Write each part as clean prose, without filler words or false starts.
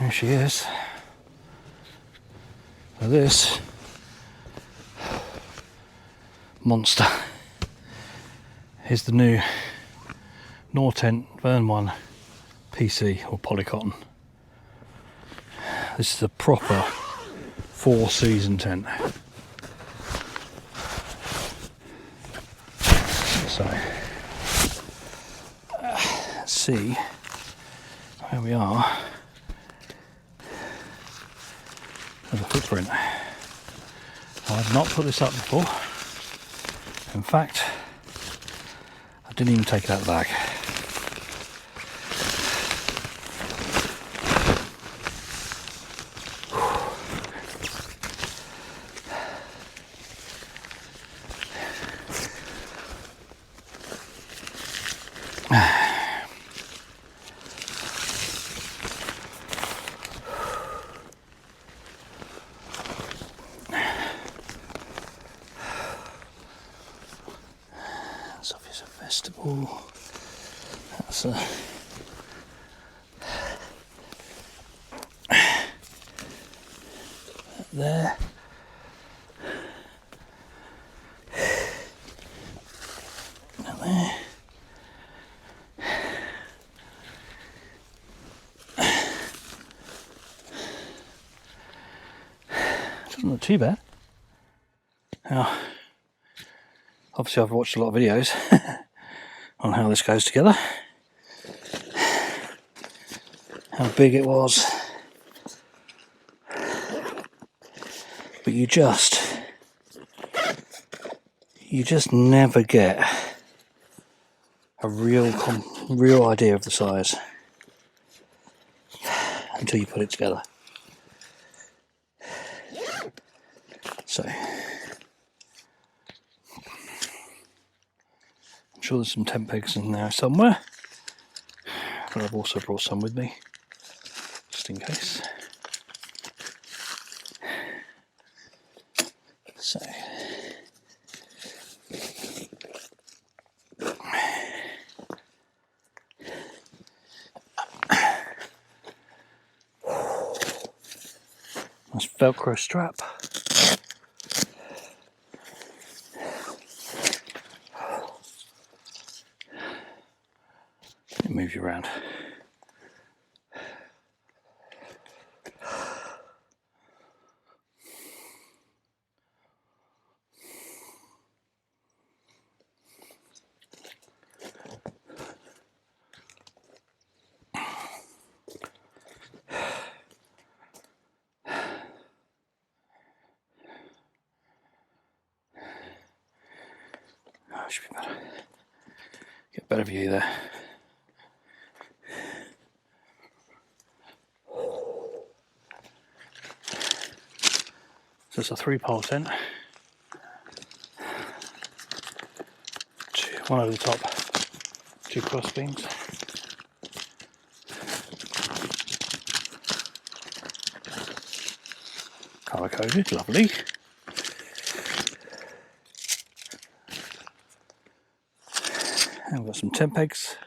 There she is. So this monster is the new Nortent Vern one PC or polycotton. This is a proper 4-season tent. So let's see where we are. There's a footprint. I've not put this up before. In fact, I didn't even take it out of the bag. That's obviously a vestibule. That's a there. And there. Doesn't look too bad. Now, obviously I've watched a lot of videos on how this goes together, how big it was, but you just never get a real idea of the size until you put it together. So I'm sure there's some tent pegs in there somewhere, but I've also brought some with me, just in case. So nice Velcro strap. Move you around. Oh, should be better. Get a better view there. So it's a 3-pole tent. One over the top, 2 cross beams. Colour coded, lovely. And we've got some tent pegs.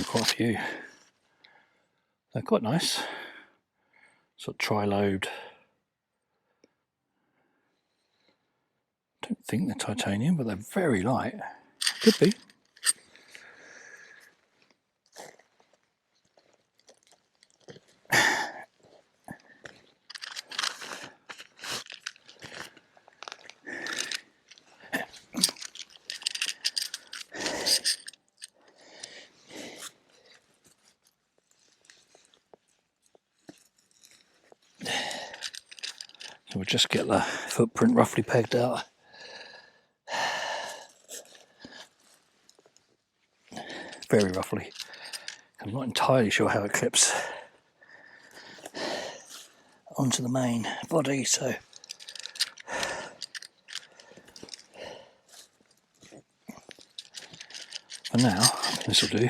Quite a few. They're quite nice. Sort of tri-load. Don't think they're titanium, but they're very light. Could be. So we'll just get the footprint roughly pegged out. Very roughly. I'm not entirely sure how it clips onto the main body, so for now this will do.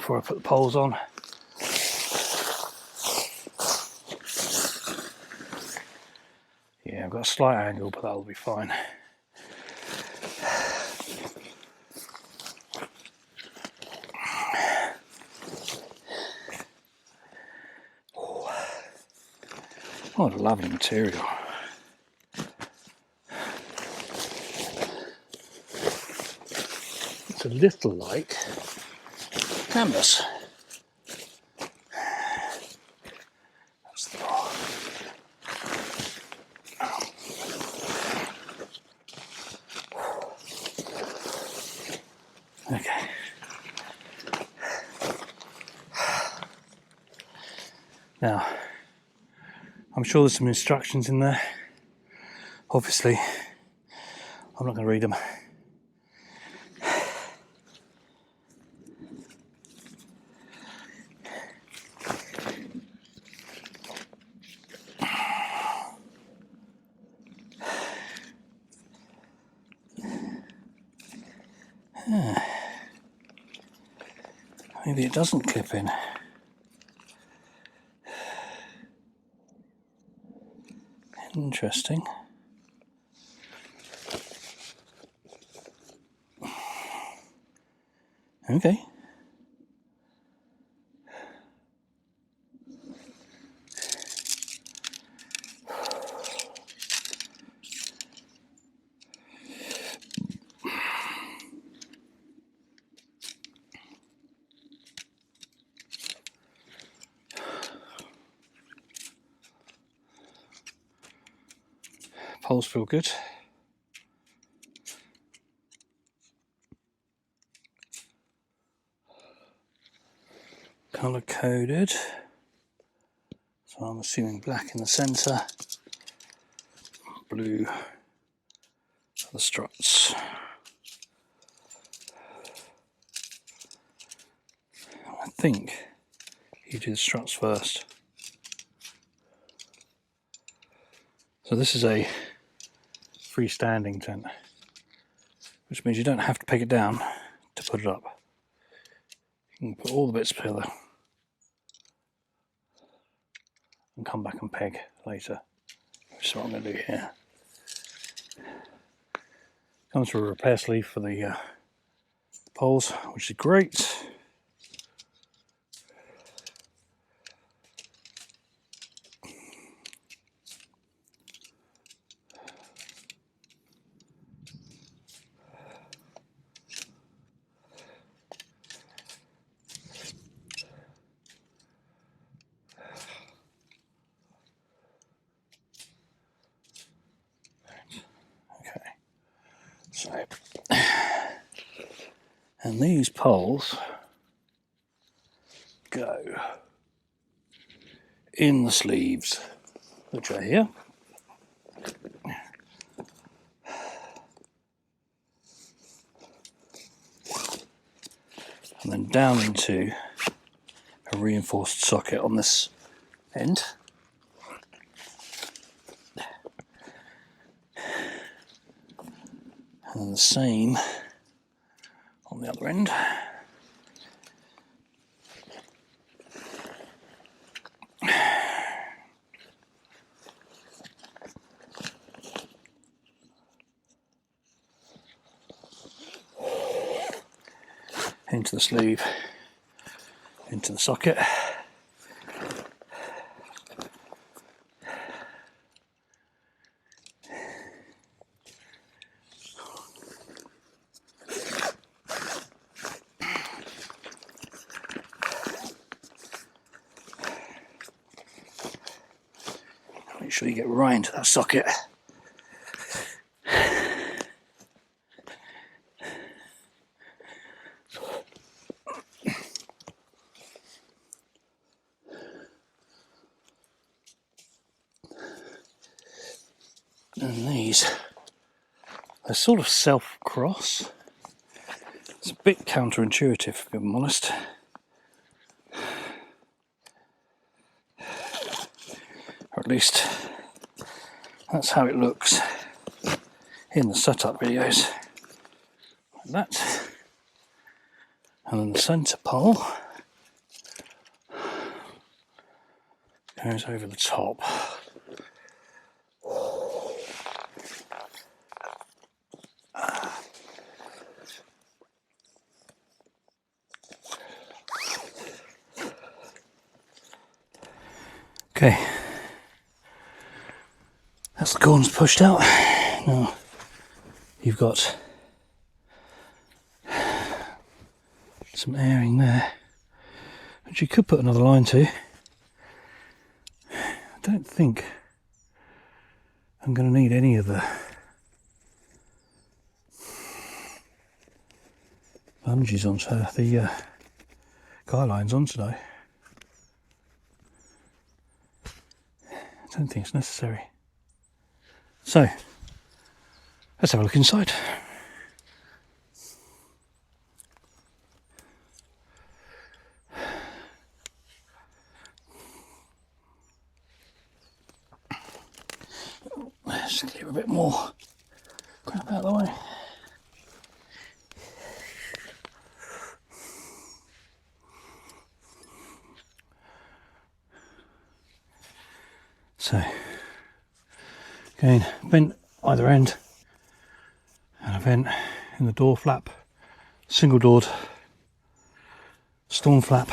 before I put the poles on. Yeah, I've got a slight angle, but that'll be fine. What a lovely material. It's a little like canvas. That's the door. Okay. Now, I'm sure there's some instructions in there. Obviously, I'm not going to read them. Maybe it doesn't clip in. Interesting. Okay. Poles feel good. Colour coded. So I'm assuming black in the centre, blue for the struts. I think you do the struts first. So this is a freestanding tent, which means you don't have to peg it down to put it up. You can put all the bits together and come back and peg later, which is what I'm going to do here. Comes with a repair sleeve for the poles, which is great. So, and these poles go in the sleeves, which are here. And then down into a reinforced socket on this end. And the same on the other end. Into the sleeve, into the socket. Make sure you get right into that socket. And these, they're sort of self-cross. It's a bit counterintuitive, if I'm honest. Or at least that's how it looks in the setup videos. Like that. And then the centre pole goes over the top. Okay, that's the corners pushed out. Now you've got some airing there, which you could put another line to. I don't think I'm going to need any of the lunges onto the guy lines on today. I don't think it's necessary. So let's have a look inside. Let's clear a bit more crap out of the way. So, again, vent either end, and a vent in the door flap, single doored, storm flap.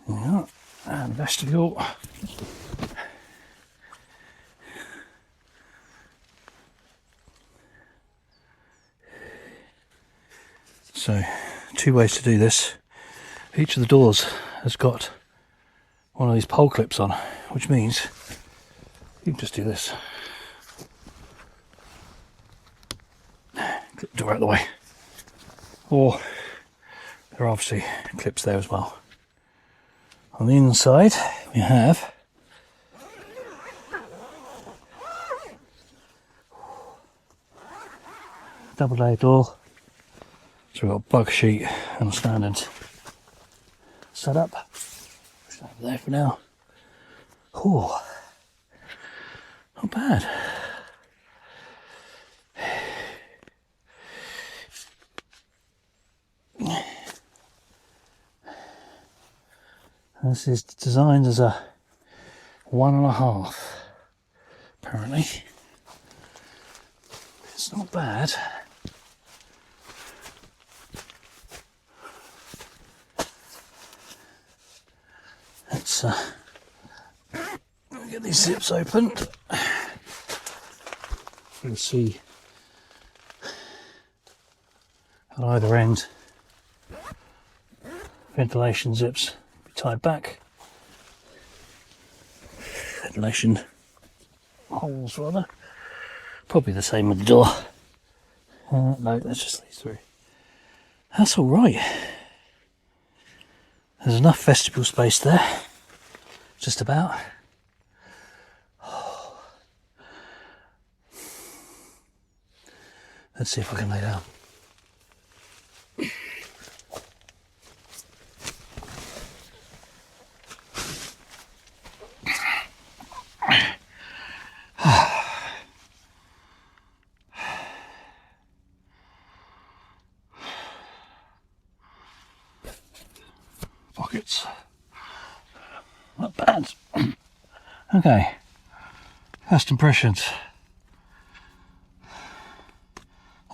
Yeah, and vestibule. So, two ways to do this. Each of the doors has got one of these pole clips on, which means you can just do this. Clip the door out of the way. Or there are obviously clips there as well. On the inside we have double layer door. So we've got a plug sheet and a standard setup. Push that over there for now. Oh, not bad. This is designed as a 1.5, apparently. It's not bad. Let's get these zips opened. You'll see at either end ventilation zips be tied back. Ventilation holes rather. Probably the same with the door. No, let's just these through. That's all right. There's enough vestibule space there, just about. Let's see if I can lay down. Pockets. Not bad. Okay. First impressions.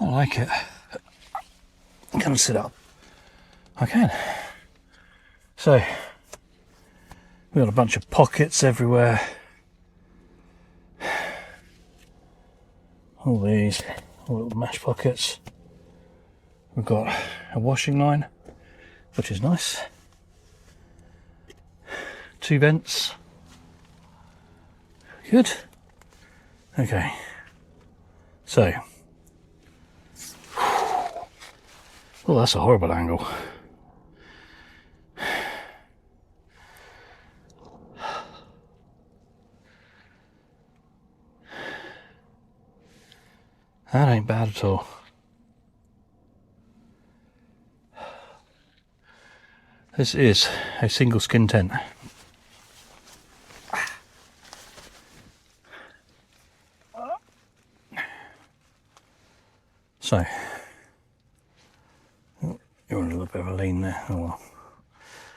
I like it. Can I sit up? I can. So, we've got a bunch of pockets everywhere. All these, all little mesh pockets. We've got a washing line, which is nice. 2 vents. Good. Okay. So. Oh, that's a horrible angle. That ain't bad at all. This is a single skin tent. So, you're on a little bit of a lean there. Oh well.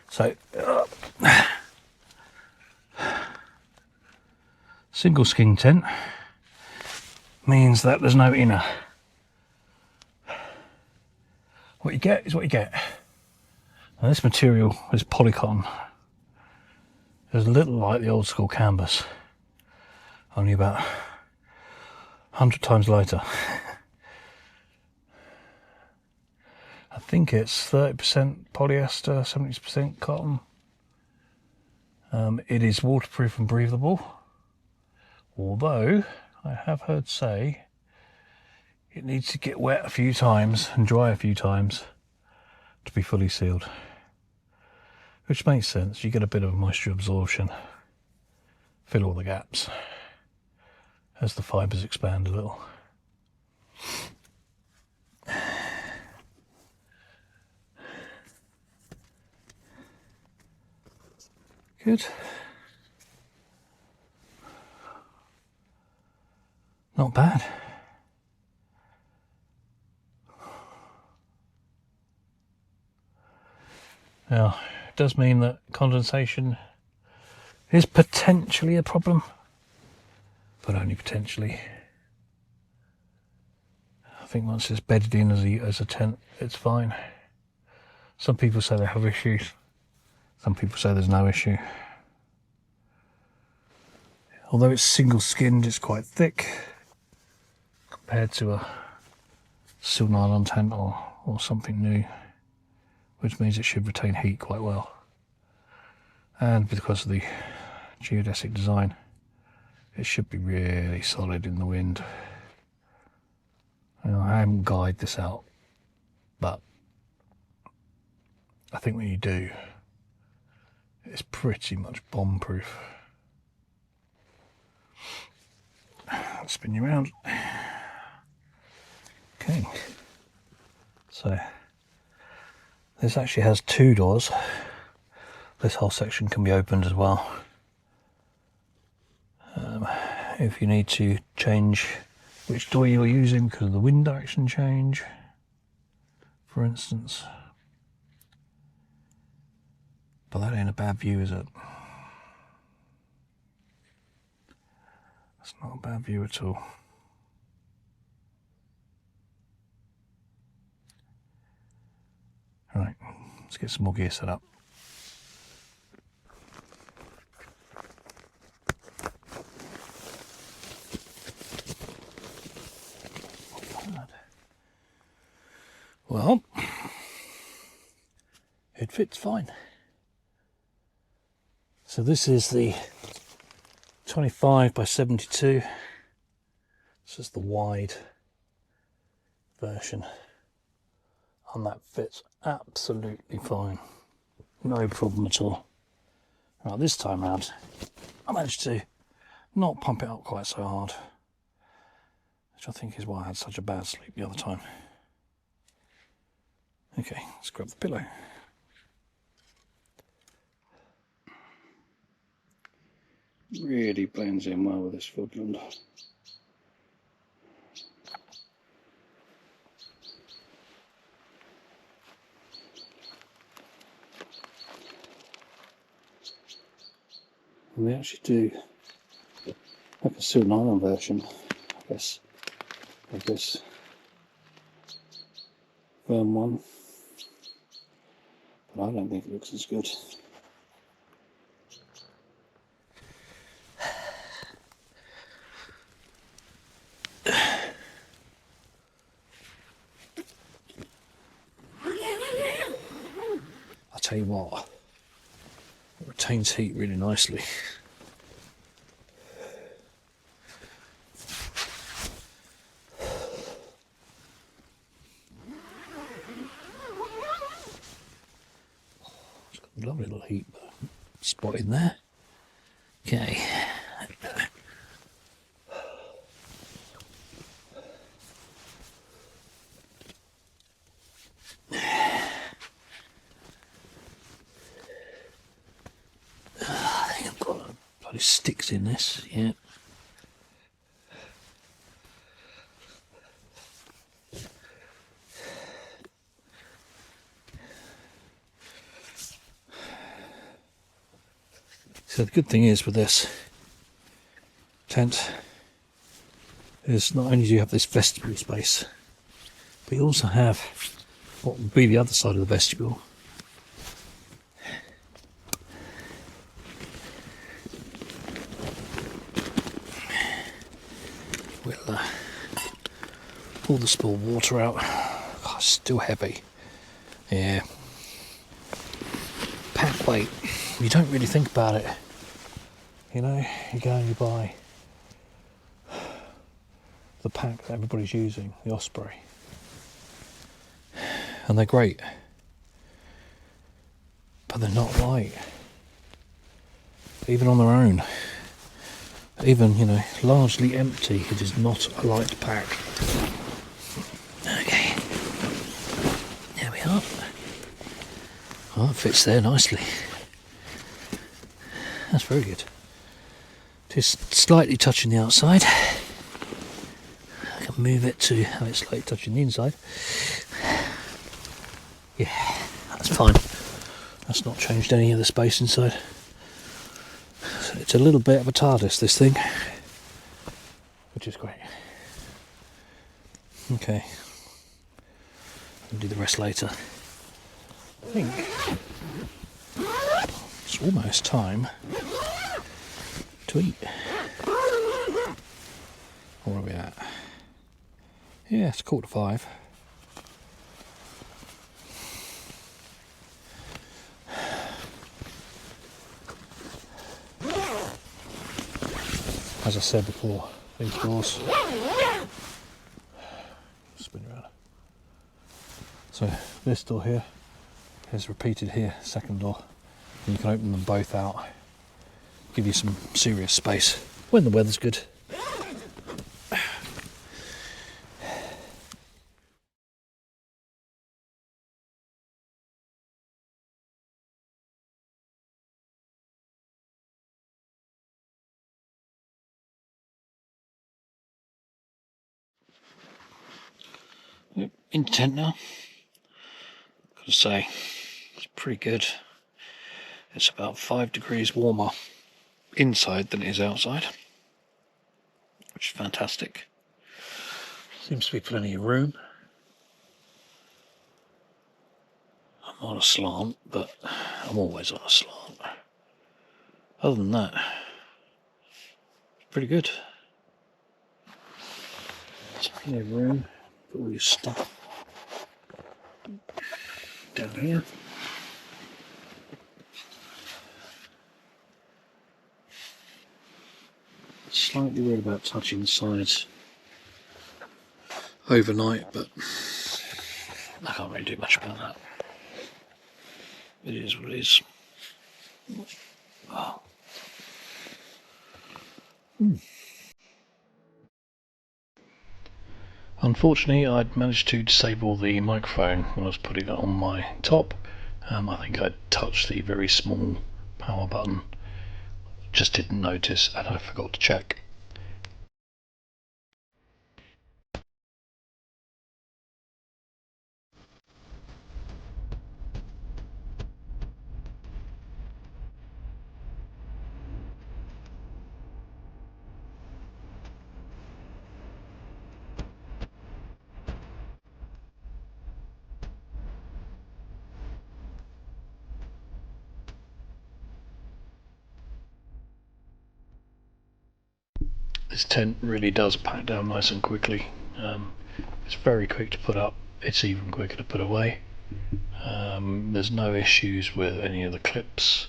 So, single skin tent means that there's no inner. What you get is what you get. Now this material is polycotton. It's a little like the old school canvas, only about 100 times lighter. I think it's 30% polyester, 70% cotton. It is waterproof and breathable, although I have heard say it needs to get wet a few times and dry a few times to be fully sealed. Which makes sense, you get a bit of moisture absorption, fill all the gaps as the fibres expand a little. Good. Not bad. Now, it does mean that condensation is potentially a problem, but only potentially. I think once it's bedded in as a tent, it's fine. Some people say they have issues. Some people say there's no issue. Although it's single skinned, it's quite thick compared to a silk nylon tent or something new, which means it should retain heat quite well. And because of the geodesic design, it should be really solid in the wind. Now, I haven't guyed this out, but I think when you do, it's pretty much bomb proof. I'll spin you around. Okay, so this actually has two doors. This whole section can be opened as well. If you need to change which door you're using because of the wind direction change, for instance. But that ain't a bad view, is it? That's not a bad view at all. Right, let's get some more gear set up. Well, it fits fine. So this is the 25 by 72. This is the wide version, and that fits absolutely fine. No problem at all. Right, this time round, I managed to not pump it up quite so hard, which I think is why I had such a bad sleep the other time. Okay, let's grab the pillow. Really blends in well with this woodland. And they actually do like a silk nylon version, I guess, of this Vern one. But I don't think it looks as good. I'll tell you what, it retains heat really nicely. Lovely little heat spot in there. Okay. I think I've got a bloody sticks in this, yeah. So the good thing is with this tent is not only do you have this vestibule space, but you also have what would be the other side of the vestibule. We'll pull the spilled water out. Oh, it's still heavy. Yeah. Pack weight. You don't really think about it. You know, you go and you buy the pack that everybody's using, the Osprey. And they're great. But they're not light. Even on their own. Even, you know, largely empty, it is not a light pack. Okay. There we are. Oh, it fits there nicely. That's very good. Just slightly touching the outside. I can move it to have it slightly touching the inside. Yeah, that's fine. That's not changed any of the space inside. So it's a little bit of a TARDIS, this thing, which is great. Okay, I'll do the rest later. I think it's almost time to eat. Where are we at? Yeah, it's 4:45. As I said before, these doors spin around. So this door here is repeated here, second door. And you can open them both out. Give you some serious space when the weather's good. In tent now. Gotta say, it's pretty good. It's about 5 degrees warmer inside than it is outside, which is fantastic. Seems to be plenty of room. I'm on a slant, but I'm always on a slant. Other than that, it's pretty good. There's plenty of room for all your stuff down here. Slightly worried about touching the sides overnight, but I can't really do much about that. It is what it is. Oh. Unfortunately, I'd managed to disable the microphone when I was putting it on my top. I think I'd touched the very small power button, just didn't notice, and I forgot to check. This tent really does pack down nice and quickly. It's very quick to put up, it's even quicker to put away. There's no issues with any of the clips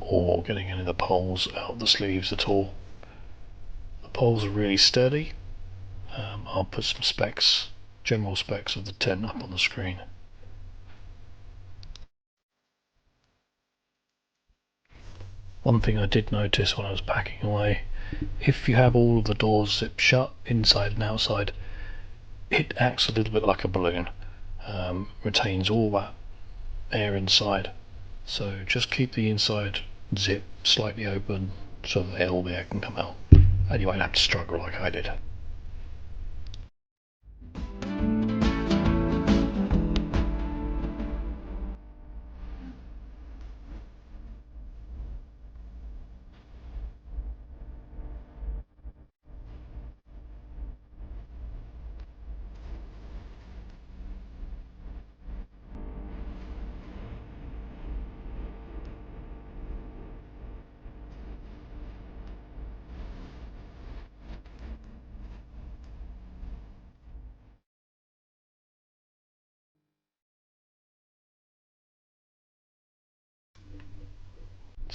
or getting any of the poles out of the sleeves at all. The poles are really sturdy. I'll put some specs, general specs of the tent up on the screen. One thing I did notice when I was packing away, if you have all of the doors zipped shut, inside and outside, it acts a little bit like a balloon, retains all that air inside. So just keep the inside zip slightly open so that all the air can come out, and you won't have to struggle like I did.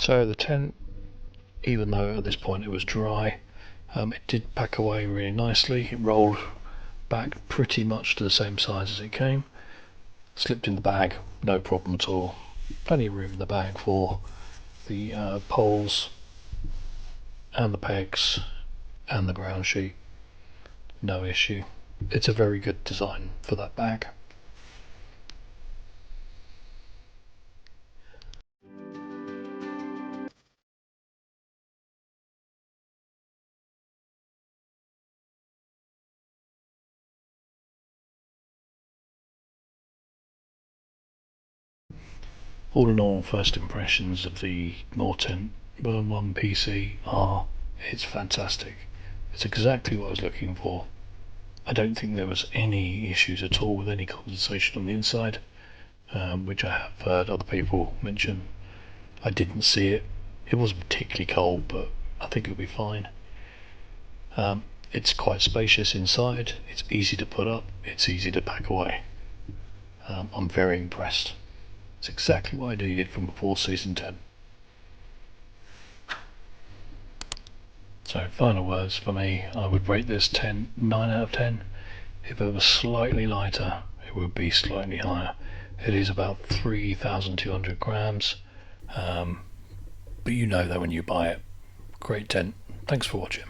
So the tent, even though at this point it was dry, it did pack away really nicely. It rolled back pretty much to the same size as it came. Slipped in the bag, no problem at all. Plenty of room in the bag for the poles and the pegs and the ground sheet. No issue. It's a very good design for that bag. All in all, first impressions of the Nortent Vern 1 PC are, it's fantastic. It's exactly what I was looking for. I don't think there was any issues at all with any condensation on the inside, which I have heard other people mention. I didn't see it. It wasn't particularly cold, but I think it'll be fine. It's quite spacious inside, it's easy to put up, it's easy to pack away. I'm very impressed. It's exactly what I needed from before season 10. So final words for me, I would rate this 9 out of 10. If it was slightly lighter, it would be slightly higher. It is about 3,200 grams, but you know that when you buy it. Great tent. Thanks for watching.